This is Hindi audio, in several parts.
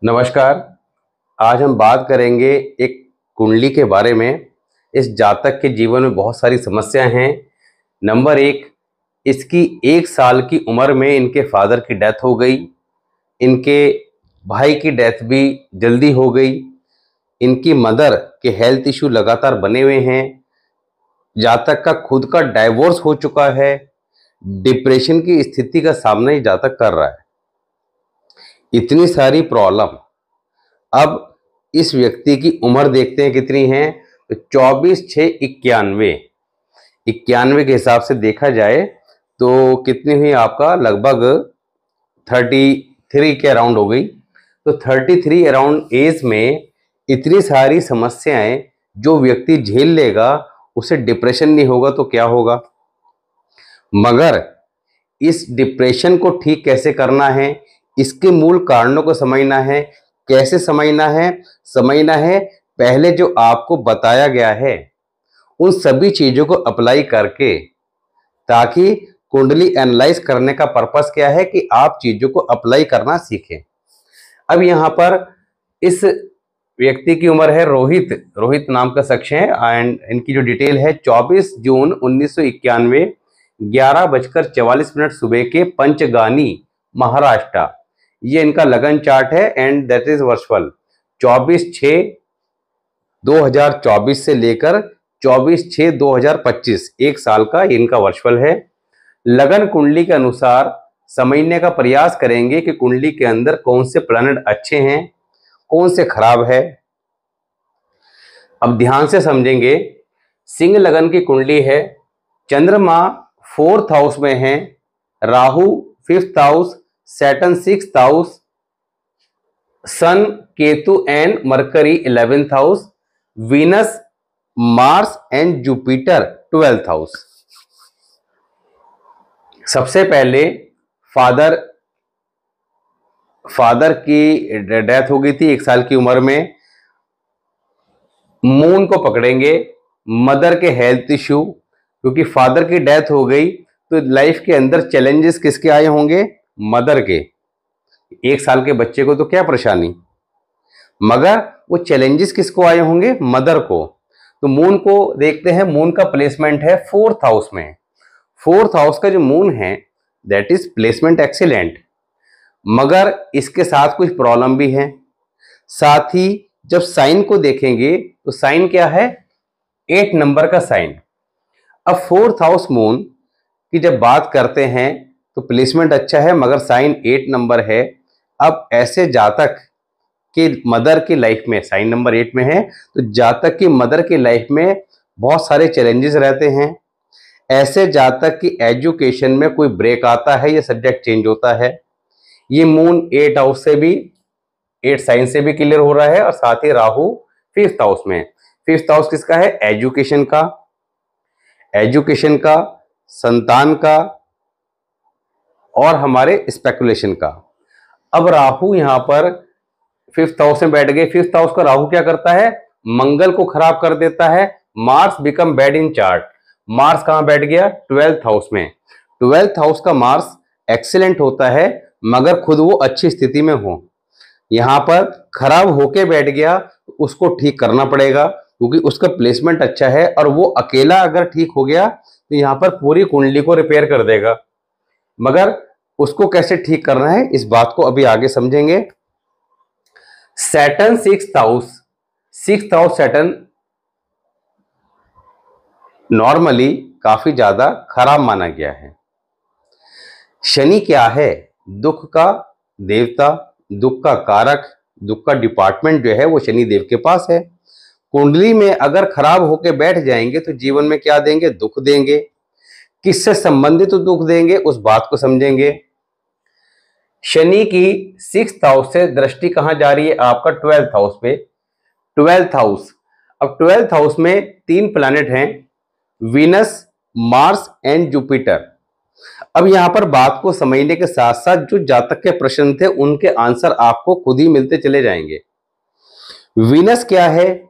नमस्कार। आज हम बात करेंगे एक कुंडली के बारे में। इस जातक के जीवन में बहुत सारी समस्याएं हैं। नंबर एक, इसकी 1 साल की उम्र में इनके फादर की डेथ हो गई। इनके भाई की डेथ भी जल्दी हो गई। इनकी मदर के हेल्थ इशू लगातार बने हुए हैं। जातक का खुद का डाइवोर्स हो चुका है। डिप्रेशन की स्थिति का सामना ये जातक कर रहा है। इतनी सारी प्रॉब्लम। अब इस व्यक्ति की उम्र देखते हैं कितनी है, तो 24/6/91। 91 के हिसाब से देखा जाए तो कितनी हुई आपका, लगभग 33 के अराउंड हो गई। तो 33 अराउंड एज में इतनी सारी समस्याएं जो व्यक्ति झेल लेगा, उसे डिप्रेशन नहीं होगा तो क्या होगा। मगर इस डिप्रेशन को ठीक कैसे करना है, इसके मूल कारणों को समझना है। कैसे समझना है पहले जो आपको बताया गया है उन सभी चीजों को अप्लाई करके, ताकि कुंडली एनालाइज करने का पर्पस क्या है कि आप चीजों को अप्लाई करना सीखें। अब यहाँ पर इस व्यक्ति की उम्र है रोहित नाम का शख्स है, एंड इनकी जो डिटेल है 24 जून 1991, 11:44 सुबह के, पंचगानी, महाराष्ट्र। ये इनका लगन चार्ट है एंड दैट इज वर्चुअल। 24/6/2024 से लेकर 24/6/2025, 1 साल का इनका वर्चुअल है। लगन कुंडली के अनुसार समझने का प्रयास करेंगे कि कुंडली के अंदर कौन से प्लैनेट अच्छे हैं, कौन से खराब है। अब ध्यान से समझेंगे। सिंह लगन की कुंडली है। चंद्रमा 4th हाउस में है, Rahu 5th house, Saturn 6th house, sun, Ketu and Mercury 11th house, Venus, Mars and Jupiter 12th house. सबसे पहले फादर की डेथ हो गई थी 1 साल की उम्र में। मून को पकड़ेंगे, मदर के हेल्थ इश्यू, क्योंकि फादर की डेथ हो गई तो लाइफ के अंदर चैलेंजेस किसके आए होंगे, मदर के। 1 साल के बच्चे को तो क्या परेशानी, मगर वो चैलेंजेस किसको आए होंगे, मदर को। तो मून को देखते हैं। मून का प्लेसमेंट है 4th हाउस में। 4th हाउस का जो मून है दैट इज प्लेसमेंट एक्सीलेंट, मगर इसके साथ कुछ प्रॉब्लम भी है। साथ ही जब साइन को देखेंगे तो साइन क्या है, 8 नंबर का साइन। अब 4th हाउस मून की जब बात करते हैं तो प्लेसमेंट अच्छा है, मगर साइन 8 नंबर है। अब ऐसे जातक कि मदर की लाइफ में साइन नंबर 8 में है, तो जातक की मदर की लाइफ में बहुत सारे चैलेंजेस रहते हैं। ऐसे जातक की एजुकेशन में कोई ब्रेक आता है या सब्जेक्ट चेंज होता है। ये मून 8 हाउस से भी, 8 साइन से भी क्लियर हो रहा है, और साथ ही राहु 5th हाउस में। 5th हाउस किसका है, एजुकेशन का, संतान का और हमारे स्पेकुलेशन का। अब राहु यहां पर 5th हाउस में बैठ गए। 5th हाउस का राहु क्या करता है, मंगल को खराब कर देता है। Mars become bad in chart. Mars कहां बैठ गया, 12th हाउस में। 12th हाउस का मार्स एक्सीलेंट होता है, मगर खुद वो अच्छी स्थिति में हो। यहां पर खराब होके बैठ गया, उसको ठीक करना पड़ेगा, क्योंकि उसका प्लेसमेंट अच्छा है, और वो अकेला अगर ठीक हो गया तो यहां पर पूरी कुंडली को रिपेयर कर देगा। मगर उसको कैसे ठीक करना है, इस बात को अभी आगे समझेंगे। Saturn 6th house Saturn normally काफी ज्यादा खराब माना गया है। शनि क्या है, दुख का देवता, दुख का कारक, दुख का डिपार्टमेंट जो है वो शनि देव के पास है। कुंडली में अगर खराब होके बैठ जाएंगे तो जीवन में क्या देंगे, दुख देंगे। किससे संबंधित तो दुख देंगे, उस बात को समझेंगे। शनि की 6th हाउस से दृष्टि कहां जा रही है, आपका 12th हाउस पे। 12th हाउस, अब 12th हाउस में 3 प्लैनेट हैं, वीनस, मार्स एंड जुपिटर। अब यहां पर बात को समझने के साथ साथ जो जातक के प्रश्न थे उनके आंसर आपको खुद ही मिलते चले जाएंगे। वीनस क्या है,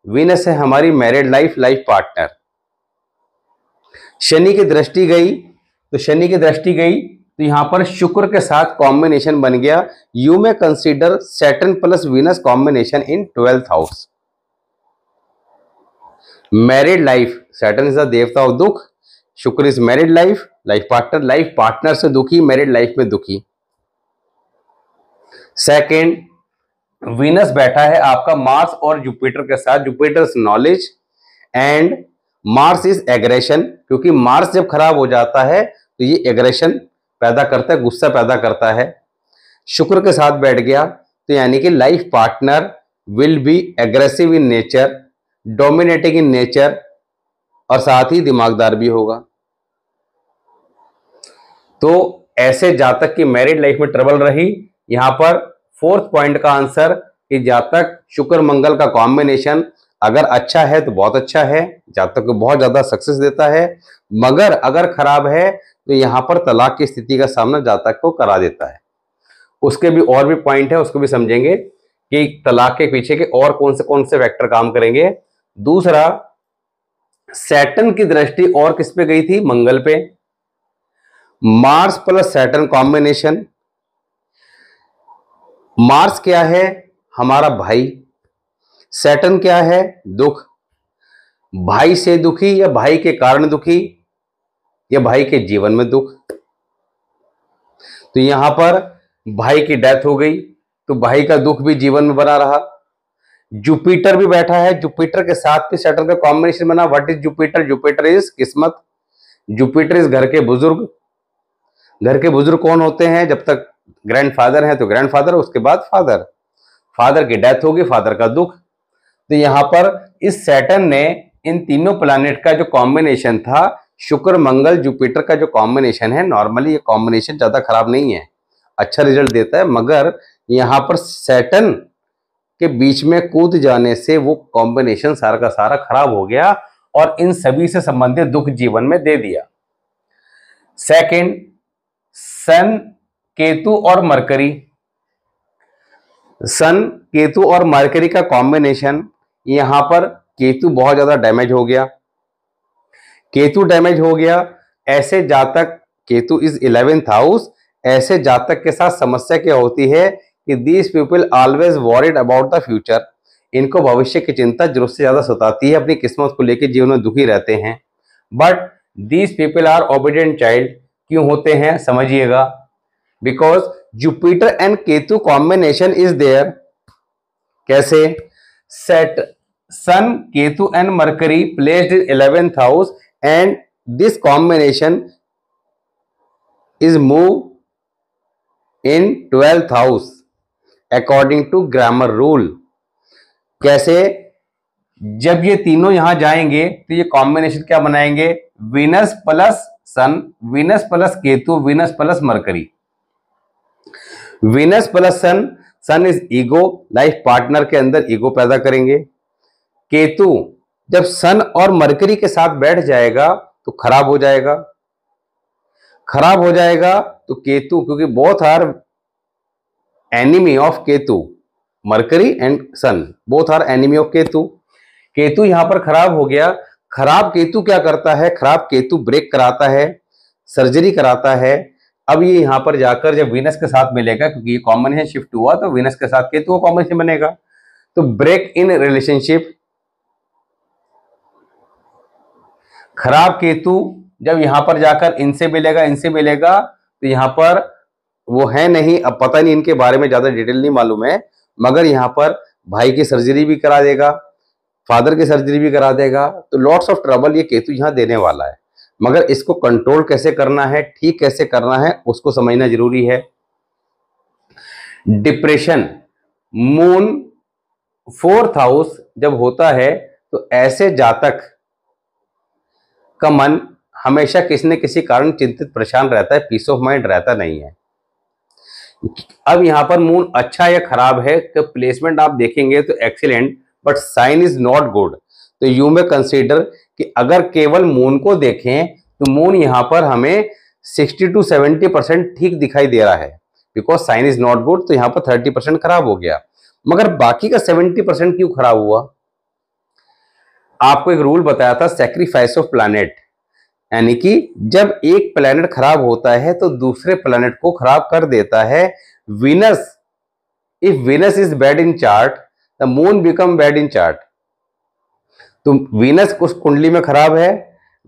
वीनस है हमारी मैरिड लाइफ पार्टनर। शनि की दृष्टि गई तो तो यहां पर शुक्र के साथ कॉम्बिनेशन बन गया। You may consider Saturn plus Venus combination in 12th house. Married life, Saturn is the देवता ऑफ दुख, शुक्र is married life, life partner से दुखी, मैरिड लाइफ में दुखी। सेकेंड, वीनस बैठा है आपका मार्स और जुपिटर के साथ। Jupiter is knowledge and Mars is aggression, क्योंकि मार्स जब खराब हो जाता है तो ये एग्रेशन पैदा करता है, गुस्सा पैदा करता है। शुक्र के साथ बैठ गया तो यानी कि life partner will be aggressive in nature, dominating in nature, और साथ ही दिमागदार भी होगा। तो ऐसे जातक की मैरिड लाइफ में ट्रबल रही। यहां पर फोर्थ पॉइंट का आंसर कि जातक शुक्र मंगल का कॉम्बिनेशन अगर अच्छा है तो बहुत अच्छा है, जातक को बहुत ज्यादा सक्सेस देता है, मगर अगर खराब है तो यहां पर तलाक की स्थिति का सामना जातक को करा देता है। उसके भी और भी पॉइंट है, उसको भी समझेंगे कि तलाक के पीछे के और कौन से फैक्टर काम करेंगे। दूसरा, सैटर्न की दृष्टि और किस पे गई थी? मंगल पे। Mars plus Saturn combination. Mars क्या है? हमारा भाई। सैटर्न क्या है? दुख। भाई से दुखी या भाई के कारण दुखी या भाई के जीवन में दुख। तो यहां पर भाई की डेथ हो गई तो भाई का दुख भी जीवन में बना रहा। जुपिटर भी बैठा है, जुपिटर के साथ भी सैटर्न का कॉम्बिनेशन बना। What is Jupiter? Jupiter is किस्मत, जुपिटर इज घर के बुजुर्ग। घर के बुजुर्ग कौन होते हैं? जब तक ग्रैंडफादर है तो ग्रैंडफादर, उसके बाद फादर। फादर की डेथ होगी, फादर का दुख। तो यहां पर इस सैटर्न ने इन तीनों प्लैनेट का जो कॉम्बिनेशन था, शुक्र मंगल जुपिटर का जो कॉम्बिनेशन है, नॉर्मली ये कॉम्बिनेशन ज्यादा खराब नहीं है, अच्छा रिजल्ट देता है, मगर यहां पर सैटर्न के बीच में कूद जाने से वो कॉम्बिनेशन सारा का सारा खराब हो गया और इन सभी से संबंधित दुख जीवन में दे दिया। सेकंड, सन केतु और मरकरी। सन केतु और मरकरी का कॉम्बिनेशन, यहां पर केतु बहुत ज्यादा डैमेज हो गया। केतु डैमेज हो गया, ऐसे जातक, केतु इज 11th हाउस, ऐसे जातक के साथ समस्या क्या होती है कि these people always worried about the future. इनको भविष्य की चिंता जरूरत से ज्यादा सताती है, अपनी किस्मत को लेकर जीवन में दुखी रहते हैं। But these people are obedient child. क्यों होते हैं समझिएगा, because Jupiter and Ketu combination is there. कैसे? Set sun Ketu and Mercury placed in 11th house and this combination is move in 12th house according to grammar rule। कैसे? जब ये तीनों यहां जाएंगे तो ये कॉम्बिनेशन क्या बनाएंगे? Venus plus sun, Venus plus Ketu, Venus plus Mercury. Venus plus sun, sun is ego, life partner के अंदर ईगो पैदा करेंगे। केतु जब सन और मरकरी के साथ बैठ जाएगा तो खराब हो जाएगा। खराब हो जाएगा तो केतु, क्योंकि both are enemy of Ketu, Mercury and sun both are enemy of Ketu. Ketu यहां पर खराब हो गया। खराब केतु क्या करता है? खराब केतु ब्रेक कराता है, सर्जरी कराता है। अब ये यहां पर जाकर जब वीनस के साथ मिलेगा, क्योंकि ये कॉम्बिनेशन शिफ्ट हुआ तो वीनस के साथ केतु का कॉम्बिनेशन बनेगा, तो ब्रेक इन रिलेशनशिप। खराब केतु जब यहां पर जाकर इनसे मिलेगा, इनसे मिलेगा, तो यहां पर वो है नहीं, अब पता नहीं इनके बारे में ज्यादा डिटेल नहीं मालूम है, मगर यहां पर भाई की सर्जरी भी करा देगा, फादर की सर्जरी भी करा देगा। तो लॉट्स ऑफ ट्रबल ये केतु यहां देने वाला है, मगर इसको कंट्रोल कैसे करना है, ठीक कैसे करना है, उसको समझना जरूरी है। डिप्रेशन, मून 4th हाउस जब होता है तो ऐसे जातक का मन हमेशा किसी न किसी कारण चिंतित परेशान रहता है, पीस ऑफ माइंड रहता नहीं है। अब यहां पर मून अच्छा या खराब है तो प्लेसमेंट आप देखेंगे तो excellent, but sign is not good. तो यू में कंसीडर कि अगर केवल मून को देखें तो मून यहां पर हमें 60 to 70% ठीक दिखाई दे रहा है, because sign is not good. तो यहां पर 30% खराब हो गया, मगर बाकी का 70% क्यों खराब हुआ? आपको एक रूल बताया था, सैक्रिफाइस ऑफ प्लैनेट। यानी कि जब एक प्लैनेट खराब होता है तो दूसरे प्लैनेट को खराब कर देता है। Venus, if Venus is bad in chart the moon become bad in chart. तो वीनस उस कुंडली में खराब है,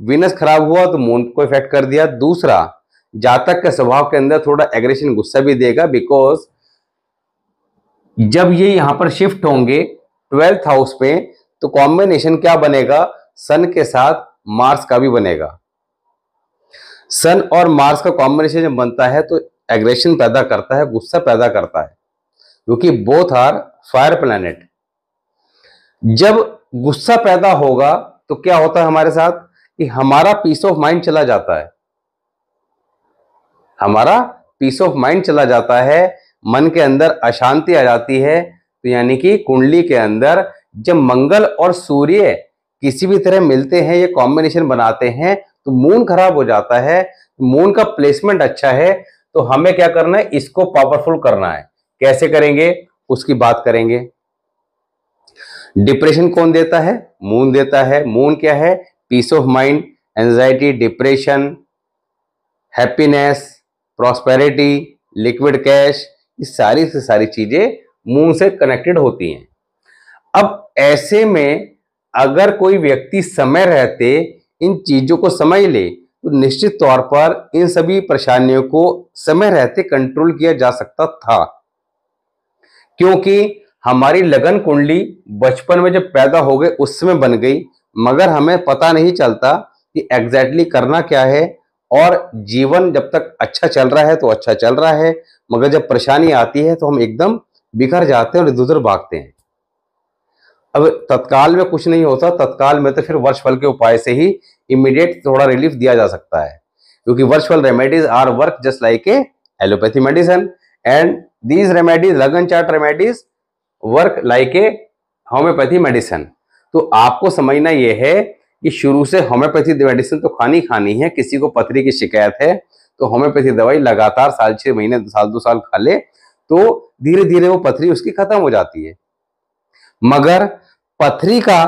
वीनस खराब हुआ तो मून को इफेक्ट कर दिया। दूसरा, जातक के स्वभाव के अंदर थोड़ा एग्रेशन, गुस्सा भी देगा, बिकॉज जब ये यहां पर शिफ्ट होंगे 12th हाउस में तो कॉम्बिनेशन क्या बनेगा, सन के साथ मार्स का भी बनेगा। सन और मार्स का कॉम्बिनेशन जब बनता है तो एग्रेशन पैदा करता है, गुस्सा पैदा करता है, क्योंकि बोथ आर फायर प्लैनेट। जब गुस्सा पैदा होगा तो क्या होता है हमारे साथ कि हमारा पीस ऑफ माइंड चला जाता है, हमारा पीस ऑफ माइंड चला जाता है, मन के अंदर अशांति आ जाती है। तो यानी कि कुंडली के अंदर जब मंगल और सूर्य किसी भी तरह मिलते हैं, ये कॉम्बिनेशन बनाते हैं, तो मून खराब हो जाता है। मून का प्लेसमेंट अच्छा है तो हमें क्या करना है, इसको पावरफुल करना है। कैसे करेंगे उसकी बात करेंगे। डिप्रेशन कौन देता है, मून देता है। मून क्या है, peace of mind, anxiety, depression, happiness, prosperity, liquid cash, ये सारी से सारी चीजें मून से कनेक्टेड होती हैं। अब ऐसे में अगर कोई व्यक्ति समय रहते इन चीजों को समझ ले तो निश्चित तौर पर इन सभी परेशानियों को समय रहते कंट्रोल किया जा सकता था, क्योंकि हमारी लगन कुंडली बचपन में जब पैदा हो गए उस समय बन गई, मगर हमें पता नहीं चलता कि एग्जैक्टली करना क्या है। और जीवन जब तक अच्छा चल रहा है तो अच्छा चल रहा है, मगर जब परेशानी आती है तो हम एकदम बिखर जाते हैं और इधर उधर भागते हैं। अब तत्काल में कुछ नहीं होता, तत्काल में तो फिर वर्षफल के उपाय से ही इमीडिएट थोड़ा रिलीफ दिया जा सकता है, क्योंकि varshphal remedies are work just like a allopathy medicine and these remedies, lagan chart remedies work like a homoeopathy medicine. तो आपको समझना यह है कि शुरू से होम्योपैथी मेडिसिन तो खानी है। किसी को पथरी की शिकायत है तो होम्योपैथी दवाई लगातार साल 6 महीने, साल 2 साल खा ले तो धीरे धीरे वो पथरी उसकी खत्म हो जाती है। मगर पथरी का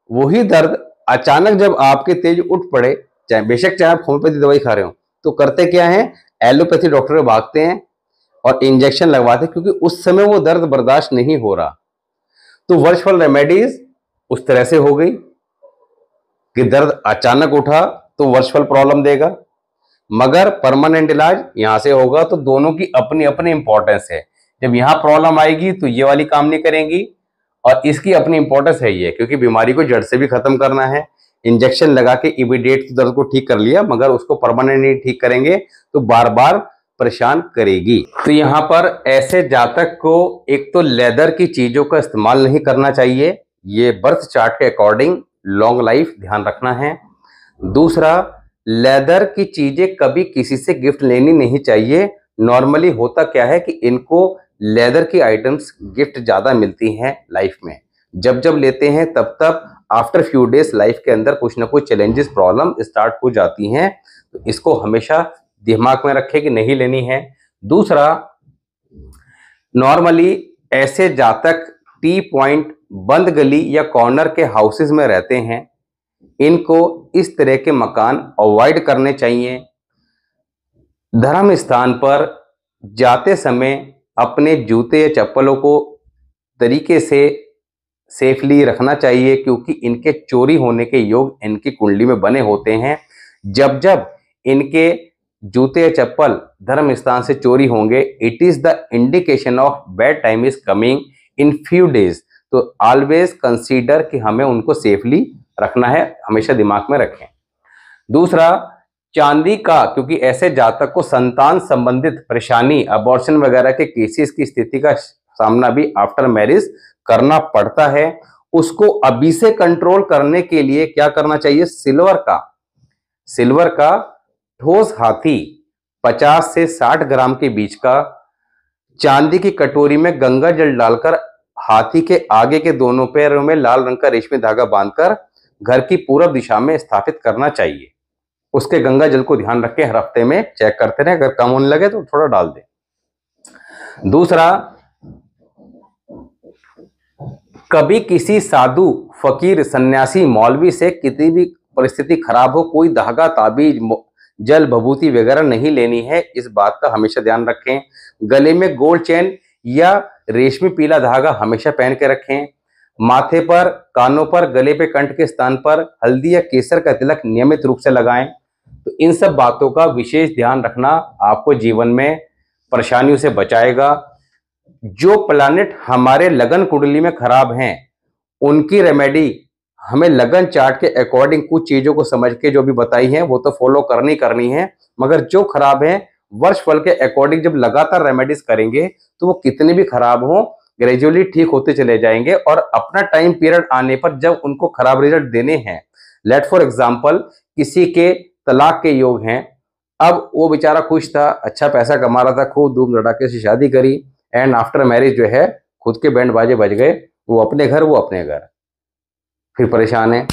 वही दर्द अचानक जब आपके तेज उठ पड़े, चाहे आप होम्योपैथी दवाई खा रहे हो, तो करते क्या है, एलोपैथी डॉक्टर को भागते हैं और इंजेक्शन लगवाते, क्योंकि उस समय वो दर्द बर्दाश्त नहीं हो रहा। तो वर्षफल रेमेडीज उस तरह से हो गई कि दर्द अचानक उठा तो वर्षफल प्रॉब्लम देगा, मगर परमानेंट इलाज यहां से होगा। तो दोनों की अपनी अपनी इंपॉर्टेंस है। जब यहां प्रॉब्लम आएगी तो ये वाली काम नहीं करेंगी, और इसकी अपनी इंपॉर्टेंस है ये, क्योंकि बीमारी को जड़ से भी खत्म करना है। इंजेक्शन लगा के इमीडिएट दर्द को ठीक कर लिया, मगर उसको परमानेंटली ठीक करेंगे तो बार बार परेशान करेगी। तो यहाँ पर ऐसे जातक को एक तो लेदर की चीजों का इस्तेमाल नहीं करना चाहिए, ये बर्थ चार्ट के अकॉर्डिंग लॉन्ग लाइफ ध्यान रखना है। दूसरा, लेदर की चीजें कभी किसी से गिफ्ट लेनी नहीं चाहिए। नॉर्मली होता क्या है कि इनको लेदर की आइटम्स गिफ्ट ज्यादा मिलती हैं लाइफ में, जब जब लेते हैं तब तब आफ्टर फ्यू डेज लाइफ के अंदर कुछ ना कुछ चैलेंजेस, प्रॉब्लम स्टार्ट हो जाती हैं। तो इसको हमेशा दिमाग में रखें कि नहीं लेनी है। दूसरा, नॉर्मली ऐसे जातक टी पॉइंट, बंद गली या कॉर्नर के हाउसेस में रहते हैं, इनको इस तरह के मकान अवॉइड करने चाहिए। धर्म स्थान पर जाते समय अपने जूते या चप्पलों को तरीके से सेफली रखना चाहिए, क्योंकि इनके चोरी होने के योग इनकी कुंडली में बने होते हैं। जब जब इनके जूते या चप्पल धर्म स्थान से चोरी होंगे, it is the indication of bad time is coming in few days. तो ऑलवेज कंसीडर कि हमें उनको सेफली रखना है, हमेशा दिमाग में रखें। दूसरा, चांदी का, क्योंकि ऐसे जातक को संतान संबंधित परेशानी, अबॉर्शन वगैरह के केसेस की स्थिति का सामना भी आफ्टर मैरिज करना पड़ता है, उसको अभी से कंट्रोल करने के लिए क्या करना चाहिए, सिल्वर का ठोस हाथी 50 से 60 ग्राम के बीच का चांदी की कटोरी में गंगा जल डालकर हाथी के आगे के दोनों पैरों में लाल रंग का रेशमी धागा बांधकर घर की पूरब दिशा में स्थापित करना चाहिए। उसके गंगा जल को ध्यान रखें, हर हफ्ते में चेक करते रहे, अगर कम होने लगे तो थोड़ा डाल दें। दूसरा, कभी किसी साधु, फकीर, सन्यासी, मौलवी से किसी भी परिस्थिति खराब हो, कोई धागा, ताबीज, जल, भभूति वगैरह नहीं लेनी है, इस बात का हमेशा ध्यान रखें। गले में गोल्ड चेन या रेशमी पीला धागा हमेशा पहन के रखें। माथे पर, कानों पर, गले पे, कंठ के स्थान पर हल्दी या केसर का तिलक नियमित रूप से लगाएं। तो इन सब बातों का विशेष ध्यान रखना आपको जीवन में परेशानियों से बचाएगा। जो प्लैनेट हमारे लगन कुंडली में खराब हैं, उनकी रेमेडी हमें लगन चार्ट के अकॉर्डिंग कुछ चीजों को समझ के जो भी बताई है वो तो फॉलो करनी है, मगर जो खराब है वर्ष फल के अकॉर्डिंग जब लगातार रेमेडीज करेंगे तो वो कितने भी खराब हो ग्रेजुअली ठीक होते चले जाएंगे। और अपना टाइम पीरियड आने पर जब उनको खराब रिजल्ट देने हैं, लेट फॉर एग्जाम्पल किसी के तलाक के योग हैं, अब वो बेचारा खुश था, अच्छा पैसा कमा रहा था, खूब धूम धड़ाके से शादी करी, एंड आफ्टर मैरिज जो है खुद के बैंड बाजे बज गए, वो अपने घर, फिर परेशान है।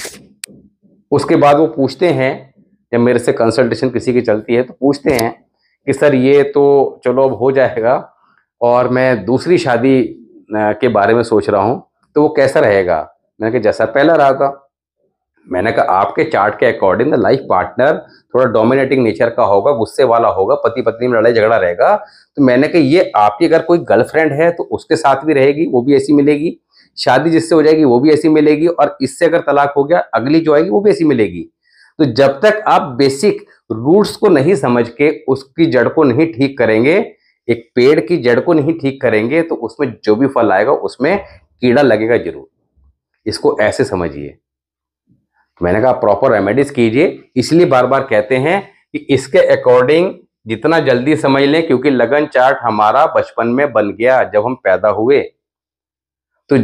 उसके बाद वो पूछते हैं, जब मेरे से कंसल्टेशन किसी की चलती है तो पूछते हैं कि सर ये तो चलो अब हो जाएगा और मैं दूसरी शादी के बारे में सोच रहा हूँ, तो वो कैसा रहेगा? मैंने कहा जैसा पहला रहा था। मैंने कहा आपके चार्ट के अकॉर्डिंग लाइफ पार्टनर थोड़ा डोमिनेटिंग नेचर का होगा, गुस्से वाला होगा, पति पत्नी में लड़ाई झगड़ा रहेगा। तो मैंने कहा ये आपकी अगर कोई गर्लफ्रेंड है तो उसके साथ भी रहेगी, वो भी ऐसी मिलेगी, शादी जिससे हो जाएगी वो भी ऐसी मिलेगी, और इससे अगर तलाक हो गया अगली जो आएगी वो भी ऐसी मिलेगी। तो जब तक आप बेसिक रूट्स को नहीं समझ के उसकी जड़ को नहीं ठीक करेंगे, एक पेड़ की जड़ को नहीं ठीक करेंगे, तो उसमें जो भी फल आएगा उसमें कीड़ा लगेगा जरूर। इसको ऐसे समझिए। मैंने कहा प्रॉपर रेमेडीज कीजिए, इसलिए बार बार कहते हैं कि इसके अकॉर्डिंग जितना जल्दी समझ लें, क्योंकि लगन चार्ट हमारा बचपन में बन गया जब हम पैदा हुए। तो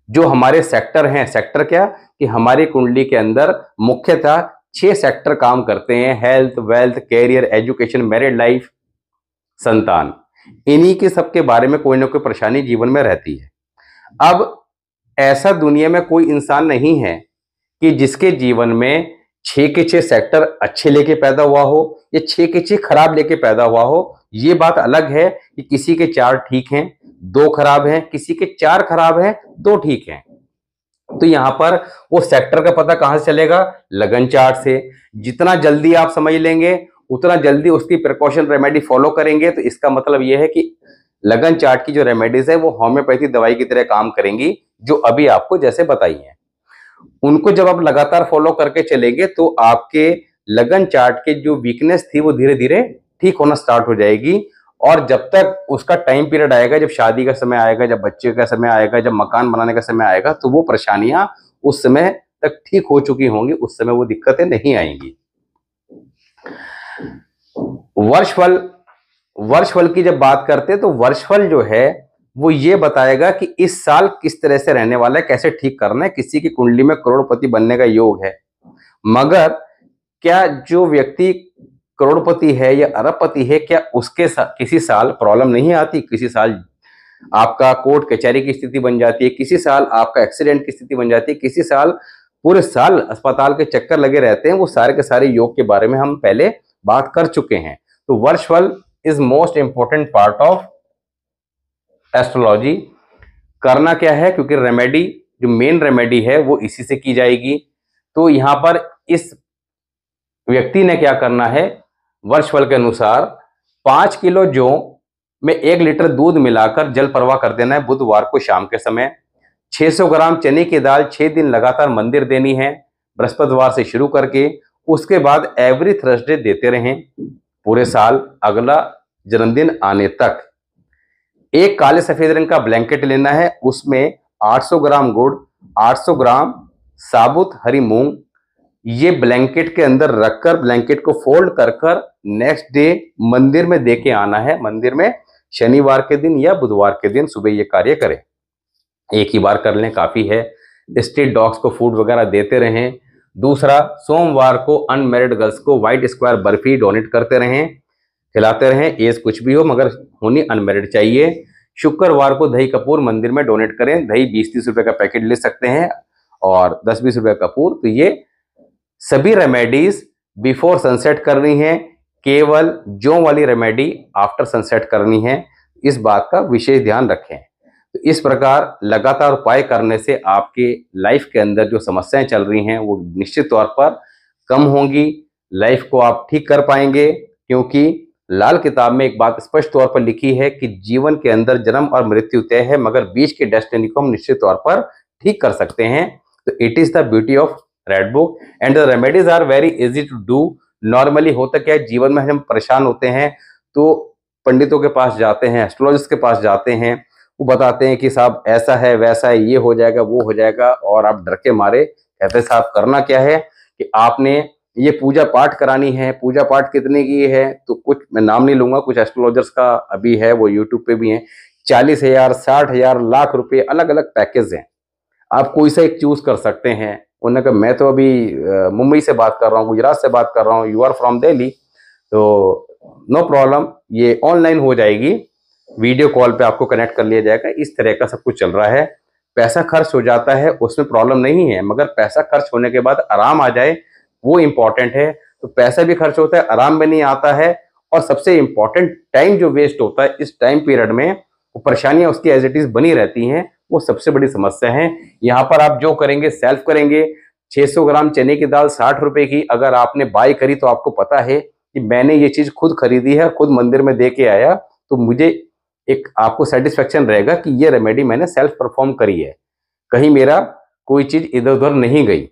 जो हमारे सेक्टर हैं, सेक्टर क्या कि हमारी कुंडली के अंदर मुख्यतः 6 सेक्टर काम करते हैं, health, wealth, career, education, married life, संतान। इन्हीं के सबके बारे में कोई ना कोई परेशानी जीवन में रहती है। अब ऐसा दुनिया में कोई इंसान नहीं है कि जिसके जीवन में 6 के 6 सेक्टर अच्छे लेके पैदा हुआ हो या 6 के 6 खराब लेके पैदा हुआ हो। ये बात अलग है कि किसी के 4 ठीक हैं, 2 खराब हैं, किसी के 4 खराब हैं, 2 ठीक हैं। तो यहां पर वो सेक्टर का पता कहां से चलेगा? लगन चार्ट से। जितना जल्दी आप समझ लेंगे उतना जल्दी उसकी प्रिकॉशन रेमेडी फॉलो करेंगे। तो इसका मतलब यह है कि लगन चार्ट की जो रेमेडीज है वो होम्योपैथी दवाई की तरह काम करेंगी, जो अभी आपको जैसे बताई है। उनको जब आप लगातार फॉलो करके चलेंगे तो आपके लगन चार्ट के जो वीकनेस थी वो धीरे धीरे ठीक होना स्टार्ट हो जाएगी। और जब तक उसका टाइम पीरियड आएगा, जब शादी का समय आएगा, जब बच्चे का समय आएगा, जब मकान बनाने का समय आएगा, तो वो परेशानियां उस समय तक ठीक हो चुकी होंगी, उस समय वो दिक्कतें नहीं आएंगी। वर्षफल की जब बात करते हैं तो वर्षफल जो है वो ये बताएगा कि इस साल किस तरह से रहने वाला है, कैसे ठीक करना है। किसी की कुंडली में करोड़पति बनने का योग है, मगर क्या जो व्यक्ति करोड़पति है या अरबपति है, क्या उसके किसी साल प्रॉब्लम नहीं आती? किसी साल आपका कोर्ट कचहरी की स्थिति बन जाती है, किसी साल आपका एक्सीडेंट की स्थिति बन जाती है, किसी साल पूरे साल अस्पताल के चक्कर लगे रहते हैं। वो सारे के सारे योग के बारे में हम पहले बात कर चुके हैं। तो varshphal is most important part of astrology. करना क्या है, क्योंकि रेमेडी जो मेन रेमेडी है वो इसी से की जाएगी। तो यहां पर इस व्यक्ति ने क्या करना है, वर्षफल के अनुसार 5 किलो जौ में 1 लीटर दूध मिलाकर जल प्रवाह कर देना है बुधवार को शाम के समय। 600 ग्राम चने की दाल 6 दिन लगातार मंदिर देनी है, बृहस्पतिवार से शुरू करके। उसके बाद एवरी थर्सडे देते रहें पूरे साल, अगला जन्मदिन आने तक। एक काले सफेद रंग का ब्लैंकेट लेना है, उसमें 800 ग्राम गुड़, 800 ग्राम साबुत हरी मूंग, ये ब्लैंकेट के अंदर रखकर ब्लैंकेट को फोल्ड कर नेक्स्ट डे मंदिर में दे के आना है। मंदिर में शनिवार के दिन या बुधवार के दिन सुबह ये कार्य करें। एक ही बार कर लें, काफी है। स्ट्रीट डॉग्स को फूड वगैरह देते रहें। दूसरा, सोमवार को अनमैरिड गर्ल्स को व्हाइट स्क्वायर बर्फी डोनेट करते रहें, खिलाते रहें। एज कुछ भी हो मगर होनी अनमैरिड चाहिए। शुक्रवार को दही कपूर मंदिर में डोनेट करें। दही 20-30 रुपए का पैकेट ले सकते हैं और 10-20 रुपए का कपूर। तो ये सभी रेमेडीज बिफोर सनसेट करनी है, केवल जौ वाली रेमेडी आफ्टर सनसेट करनी है। इस बात का विशेष ध्यान रखें। तो इस प्रकार लगातार उपाय करने से आपके लाइफ के अंदर जो समस्याएं चल रही हैं वो निश्चित तौर पर कम होंगी, लाइफ को आप ठीक कर पाएंगे। क्योंकि लाल किताब में एक बात स्पष्ट तौर पर लिखी है कि जीवन के अंदर जन्म और मृत्यु तय है, मगर बीच के डेस्टिनी को हम निश्चित तौर पर ठीक कर सकते हैं। तो it is the beauty of red book and the remedies are very easy to do. Normally होता क्या है, जीवन में हम परेशान होते हैं तो पंडितों के पास जाते हैं, एस्ट्रोलॉजिस्ट के पास जाते हैं, वो बताते हैं कि साहब ऐसा है वैसा है, ये हो जाएगा वो हो जाएगा, और आप डर के मारे कहते साहब करना क्या है कि आपने ये पूजा पाठ करानी है। पूजा पाठ कितने की है, तो कुछ मैं नाम नहीं लूंगा, कुछ एस्ट्रोलॉजर्स का अभी है, वो यूट्यूब पे भी है, 40,000 60,000 लाख रुपए, अलग अलग पैकेज हैं। आप कोई सा एक चूज कर सकते हैं। उन्होंने कहा मैं तो अभी मुंबई से बात कर रहा हूँ, गुजरात से बात कर रहा हूँ, यू आर फ्रॉम दिल्ली, तो नो प्रॉब्लम, ये ऑनलाइन हो जाएगी, वीडियो कॉल पे आपको कनेक्ट कर लिया जाएगा। इस तरह का सब कुछ चल रहा है। पैसा खर्च हो जाता है उसमें प्रॉब्लम नहीं है, मगर पैसा खर्च होने के बाद आराम आ जाए वो इंपॉर्टेंट है। तो पैसा भी खर्च होता है, आराम भी नहीं आता है, और सबसे इंपॉर्टेंट टाइम जो वेस्ट होता है इस टाइम पीरियड में, वो परेशानियां उसकी एज इट इज बनी रहती हैं, वो सबसे बड़ी समस्या है। यहाँ पर आप जो करेंगे सेल्फ करेंगे। 600 ग्राम चने की दाल 60 रुपए की अगर आपने बाय करी तो आपको पता है कि मैंने ये चीज खुद खरीदी है, खुद मंदिर में दे के आया, तो मुझे एक आपको सेटिस्फेक्शन रहेगा कि ये रेमेडी मैंने सेल्फ परफॉर्म करी है, कहीं मेरा कोई चीज इधर उधर नहीं गई।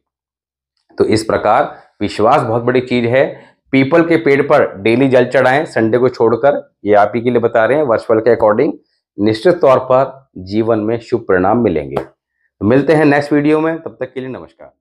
तो इस प्रकार विश्वास बहुत बड़ी चीज है। पीपल के पेड़ पर डेली जल चढ़ाएं, संडे को छोड़कर, ये आप ही के लिए बता रहे हैं वर्चुअल के अकॉर्डिंग। निश्चित तौर पर जीवन में शुभ परिणाम मिलेंगे। तो मिलते हैं नेक्स्ट वीडियो में, तब तक के लिए नमस्कार।